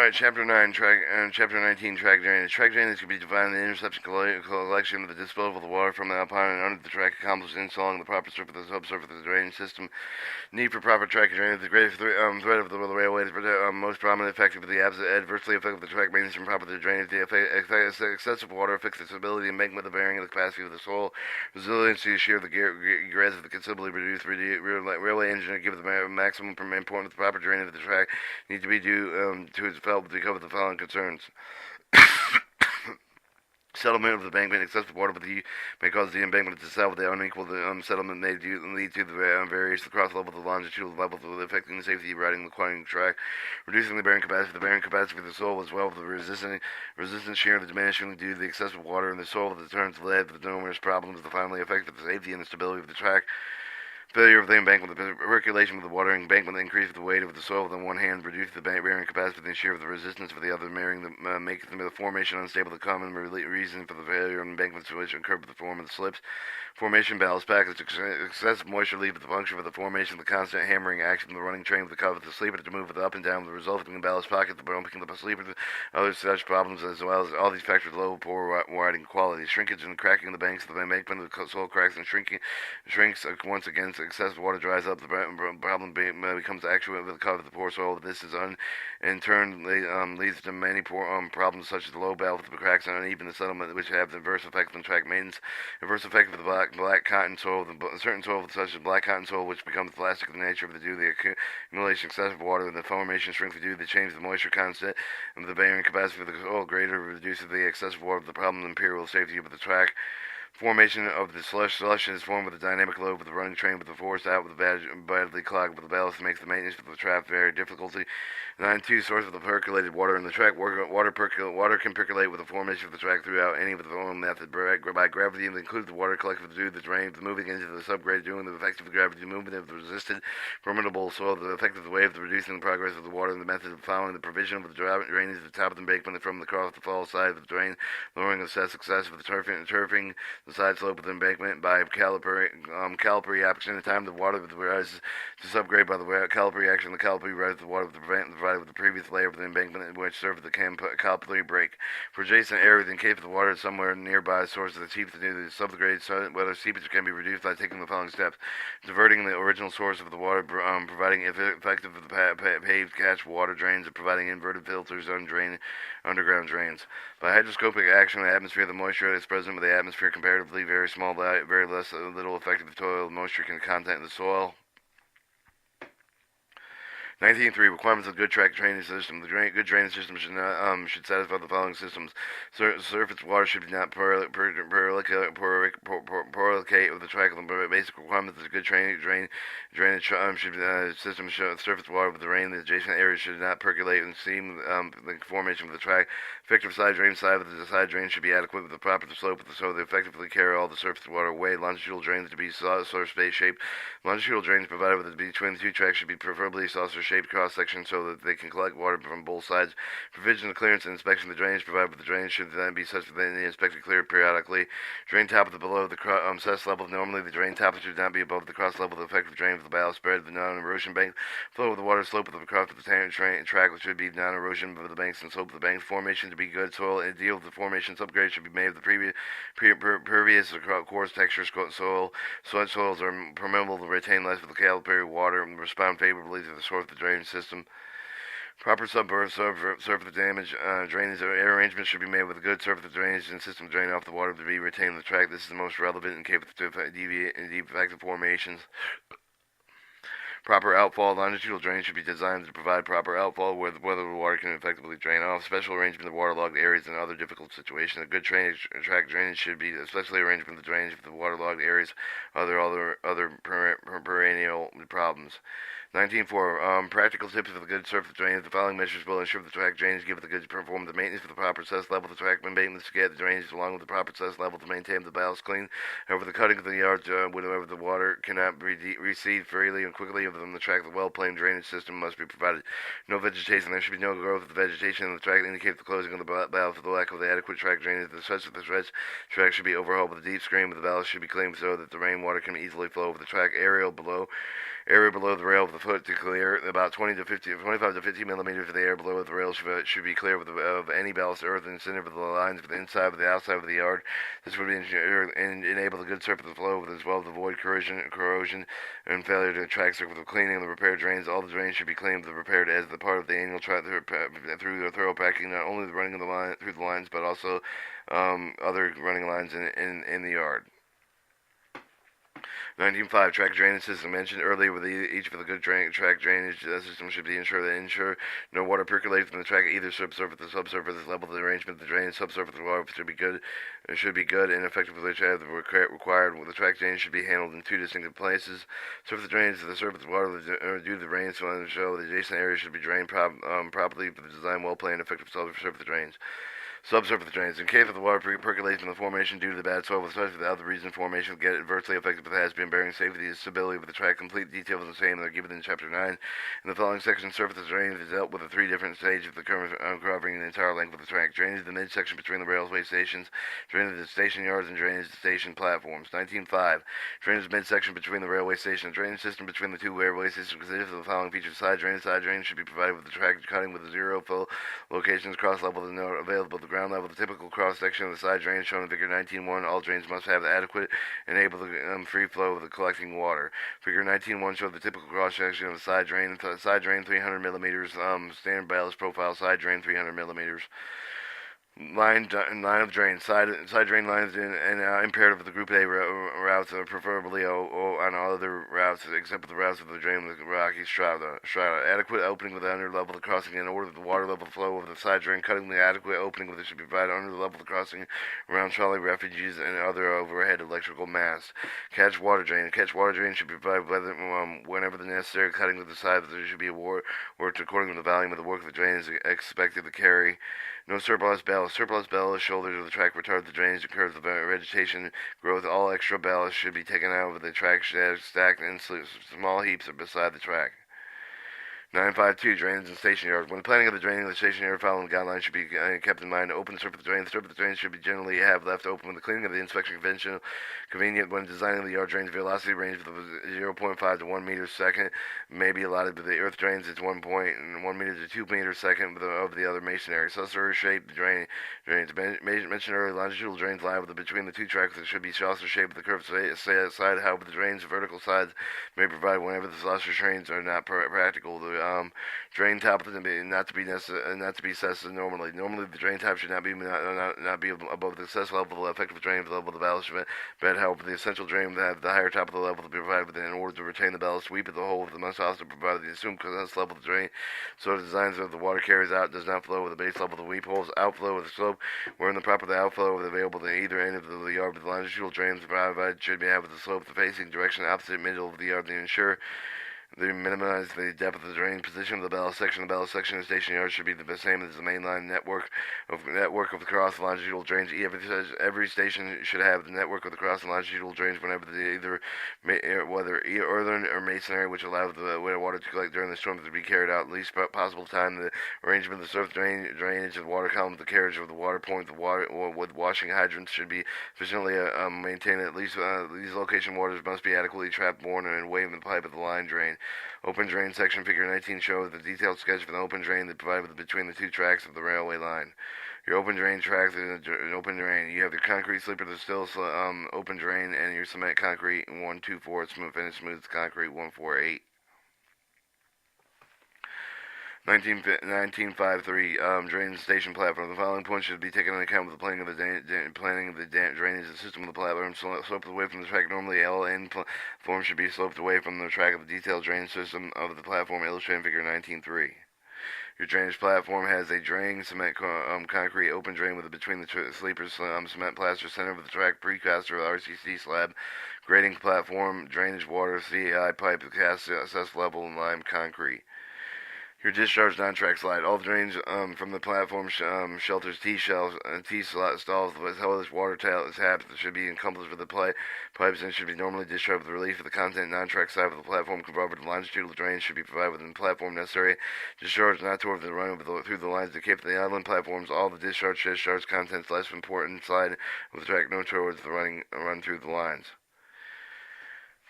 Alright, Chapter 19, track drainage. Track drainage can be defined in the interception collection of the disposal of the water from the upon and under the track accomplished installing the proper surface and subsurface of the drainage system. Need for proper track drainage. The greatest threat of the railway is most prominent effectively adversely affect the track maintenance and proper drainage. The excessive water affects the stability and embankment, the bearing of the capacity of the soil, resiliency, shear of the grass of the considerably reduced railway engineer give the maximum importance. The proper drainage of the track need to be due to its felt to cover the following concerns. Settlement of the embankment. Excessive water may cause the embankment to settle. The unequal settlement may lead to the variation across level of the longitudinal level, affecting the safety of riding the quieting track. Reducing the bearing capacity. The bearing capacity of the soil as well as the resistance shear the diminishing due to the excessive water in the soil that turns lead with numerous problems that finally affect the safety and the stability of the track. Failure of the embankment. The percolation of the water embankment increases the weight of the soil with one hand, reduces the bearing capacity and shear of the resistance for the other, making the formation unstable. The common reason for the failure of embankment situation occurred with the form of the slips. Formation ballast package. Excessive moisture leaves the function for the formation of the constant hammering action of the running train with the cover of the sleeper to move it up and down, the resulting in ballast pocket, the bumping of the sleeper, other such problems, as well as all these factors low poor riding quality. Shrinkage and cracking of the banks of the embankment, the soil cracks and shrinks once again. Excessive water dries up. The problem becomes actuated with the cover of the poor soil. This is in turn leads to many problems such as the low ballast, the cracks, and uneven settlement, which have adverse effects on track maintenance. Adverse effect of the black cotton soil. Certain soil such as black cotton soil, which becomes plastic in the nature of the due to the accumulation of excessive water and the formation strength due to the change of the moisture content and the bearing capacity of the soil greater reduces the excessive water of the problem and imperial safety of the track. Formation of the slush. Slush is formed with a dynamic load with the running train with the force out with the badly clogged with the ballast makes the maintenance of the track very difficulty. 9.2 Source of the percolated water in the track. Water can percolate with the formation of the track throughout any of the following method by gravity and includes the water collected through the drain, moving into the subgrade during the effective gravity movement of the resisted permeable soil. The effect of the wave, the reducing the progress of the water, and the method of following the provision of the drainage at the top of the embankment from the cross the fall side of the drain, lowering the success of the turfing the side slope of the embankment by calipary action. At the time the water rises to subgrade by the calipary action, the calipary rises the water provided with the previous layer of the embankment in which served the calipary break. For adjacent areas, in case the water is somewhere nearby a source of the seepage to the subgrade, whether seepage can be reduced by taking the following steps: diverting the original source of the water, providing effective paved catch water drains, and providing inverted filters on underground drains. By hydroscopic action in the atmosphere, the moisture is present with the atmosphere comparatively very small, very little effective soil moisture can content in the soil. 19.3 Requirements of good track drainage system. The good drainage system should satisfy the following systems. Surface water should not porolate with the track. The basic requirements of the good drainage system surface water with the rain. The adjacent areas should not percolate and seam the formation of the track. Effective side drain should be adequate with the proper slope of the soil to effectively carry all the surface water away. Longitudinal drains to be saucer shaped. Longitudinal drains provided with between the two tracks should be preferably saucer shaped cross section so that they can collect water from both sides. Provision of clearance and inspection of the drainage provided with the drainage should then be such that the inspected clear periodically. Drain top of the below the cess level. Normally the drain top should not be above the cross level of the effective drain of the ballast spread of the non-erosion bank. Flow of the water slope of the cross of the track should be non-erosion of the banks and slope of the banks. Formation to be good. Soil and deal with the formation subgrade should be made of the pervious coarse texture soil. Soils are permeable to retain less of the calipary water and respond favorably to the source of the drainage system. Proper surface damage drainage arrangements should be made with a good surface drainage and system drain off the water to be retained in the track. This is the most relevant and capable to deviate and defective formations. Proper outfall. Longitudinal drainage should be designed to provide proper outfall where the water can effectively drain off. Special arrangement of waterlogged areas and other difficult situations. A good track drainage should be especially arrangement of the drainage of the waterlogged areas, other perennial problems. 19.4 Practical tips for the good surface drainage. The following measures will ensure the track drainage give it the good perform the maintenance for the proper cess level. The track maintenance to get the drainage along with the proper cess level to maintain the ballast clean. However, the cutting of the yards whenever the water cannot recede freely and quickly from the track, the well-planed drainage system must be provided. No vegetation. There should be no growth of the vegetation in the track to indicate the closing of the ballast for the lack of the adequate track drainage. The stretch of the track should be overhauled with a deep screen, but the ballast should be cleaned so that the rainwater can easily flow over the track. Aerial below area below the rail of the foot to clear. About 25 to 50 millimeters of the air below the rail should be clear of any ballast earth in the center of the lines for the inside of the outside of the yard. This would enable the good surface flow as well as avoid corrosion and failure to track surface cleaning of the repaired drains. All the drains should be cleaned and repaired as the part of the annual track through thorough packing, not only the running of the line through the lines, but also other running lines in the yard. 19.5 Track drainage system. Mentioned earlier, with each of the good track drainage system should be ensure no water percolates from the track at either subsurface or subsurface level. The arrangement of the drainage subsurface water should be good and effectively required. The track drainage should be handled in two distinctive places. Surface drainage to the surface water due to the rain, so on the show the adjacent area should be drained properly for the design, well planned, effective surface drains. Subsurface drains. In case of the water percolation in the formation due to the bad soil, especially without the reason formation will get adversely affected with has been bearing safety and stability with the track. Complete details of the same are given in Chapter 9. In the following section, surface drainage is dealt with the three different stages of the curve covering the entire length of the track. Drainage of the midsection between the railway stations, drainage of the station yards, and drainage of the station platforms. 19.5. Drainage of midsection between the railway station. The drainage system between the two railway stations consists of the following features. Side drainage. Side drainage should be provided with the track cutting with zero fill locations, cross level and available at the ground level. The typical cross-section of the side drain shown in Figure 19.1. All drains must have adequate and enable the free flow of the collecting water. Figure 19.1 shows the typical cross-section of the side drain. Side drain 300 millimeters. Standard ballast profile. Side drain 300 millimeters. Line of drain. Side drain lines imperative of the Group A routes, preferably on all other routes except for the routes of the drain with the rocky strata. Adequate opening with the under level of the crossing in order that the water level flow of the side drain. Cutting the adequate opening with it should be provided under the level of the crossing around trolley refuges and other overhead electrical masts. Catch water drain. Catch water drain should be provided whenever the necessary cutting with the side. There should be worked according to the volume of the work of the drain is expected to carry. No surplus ballast. Surplus ballast shoulders of the track retard the drainage that curves the vegetation growth. All extra ballast should be taken out of the track stacked in small heaps beside the track. 9.5.2 Drainage and station yards. When planning of the draining of the station yard, following guidelines should be kept in mind. Open surface drains. Surface drains should be generally have left open when the cleaning of the inspection convenient when designing the yard drains. Velocity range of 0.5 to 1 meter second may be allotted, but the earth drains it's 1 meter to 2 meters second of the other masonry. Saucer shaped drains. Mentioned earlier, longitudinal drains lie between the two tracks that should be saucer shaped with the curved side. However, the drains vertical sides may provide whenever the saucer drains are not practical. Drain top not to be assessed normally. Normally, the drain top should not be above the assessed level of effective drain level of the ballast bed. However, the essential drain would have the higher top of the level to be provided within in order to retain the ballast sweep of the hole. The must also provide the assumed condensed level of the drain, so the designs of the water carries out does not flow with the base level of the weep holes. Outflow with the slope, wherein the proper outflow is available at either end of the yard. With the longitudinal drains provided should be have with the slope the facing direction opposite middle of the yard to ensure they minimize the depth of the drain. Position of the ballast section. The ballast section of the station yard should be the same as the mainline network of the cross longitudinal drains. Every station should have the network of the cross and longitudinal drains whenever whether earthen or masonry, which allows the water to collect during the storm to be carried out at least possible time. The arrangement of the surface drainage of the water column, the carriage of the water point, the water with washing hydrants should be sufficiently maintained. At least these location waters must be adequately trapped, borne, and away from the pipe of the line drain. Open drain section. Figure 19 shows the detailed sketch of an open drain that provided between the two tracks of the railway line. Your open drain tracks is an open drain. You have your concrete sleeper, the still open drain, and your cement concrete 124 smooth concrete 148. 1953 drainage station platform. The following points should be taken into account with the planning of the drainage system of the platform. Sloped away from the track. Normally, L end form should be sloped away from the track of the detailed drainage system of the platform, illustrated in Figure 19.3. Your drainage platform has a drain cement concrete open drain with between the sleepers cement plaster center of the track precaster RCC slab, grading platform, drainage water, CAI pipe, cast assessed level, and lime concrete. Your discharge non-track slide. All drains from the platform shelters T-stalls as well as water taps should be encompassed with the pipes and should be normally discharged with the relief of the content non-track side of the platform. Converted longitudinal drains should be provided within the platform necessary. Discharge not toward the run through the lines that keep the island platforms. All the discharge contents less important side of the track, no towards the run through the lines.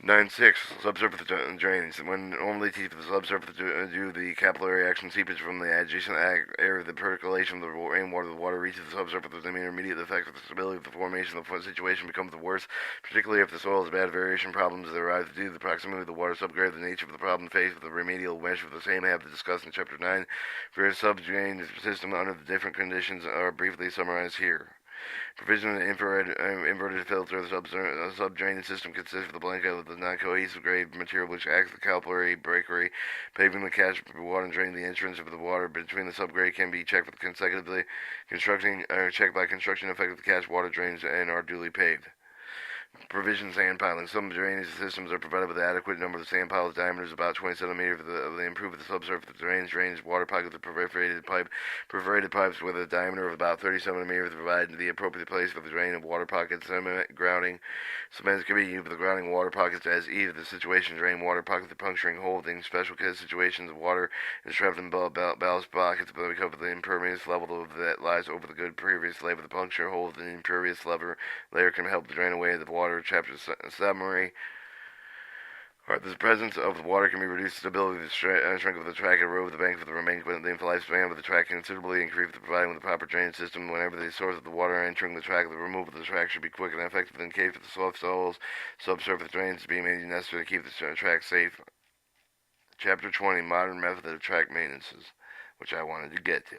9.6. Subsurface drainage. When normally teeth of the subsurface due the capillary action seepage from the adjacent area of the percolation of the rainwater, the water reaches the subsurface with an immediate effect of the stability of the formation. The situation becomes worse, particularly if the soil has bad variation problems that arise due to the proximity of the water subgrade. The nature of the problem faced with the remedial measure of the same have to discuss in Chapter 9. For a sub-drainage system under the different conditions are briefly summarized here. Provision of the inverted filter. The sub-drainage system consists of the blanket of the non-cohesive grade material which acts as a capillary breakaway, paving the catch water and draining the entrance of the water between the subgrade can be checked with consecutively checked by construction effect of the catch water drains and are duly paved. Provision sand piling. Some drainage systems are provided with an adequate number of sand piles. Diameters about 20 centimeters. They improve the subsurface drainage water pockets of perforated pipes with a diameter of about 30 centimeters provide the appropriate place for the drain of water pockets. Cement grouting. Cements can be used for the grouting of water pockets as either the situation drain water pockets, the puncturing holding. Special case situations of water is trapped in ballast pockets because of the impervious level that lies over the good previous layer of the puncture hole. The impervious layer can help to drain away the water. Chapter summary. Alright, the presence of the water can be reduced stability, the strength of the track, erode the bank of the remaining lifespan of the track considerably increase the providing with the proper drainage system. Whenever the source of the water entering the track, the removal of the track should be quick and effective. In case of the soft soils, subsurface drainage being made necessary to keep the track safe. Chapter 20, modern method of track maintenance, which I wanted to get to.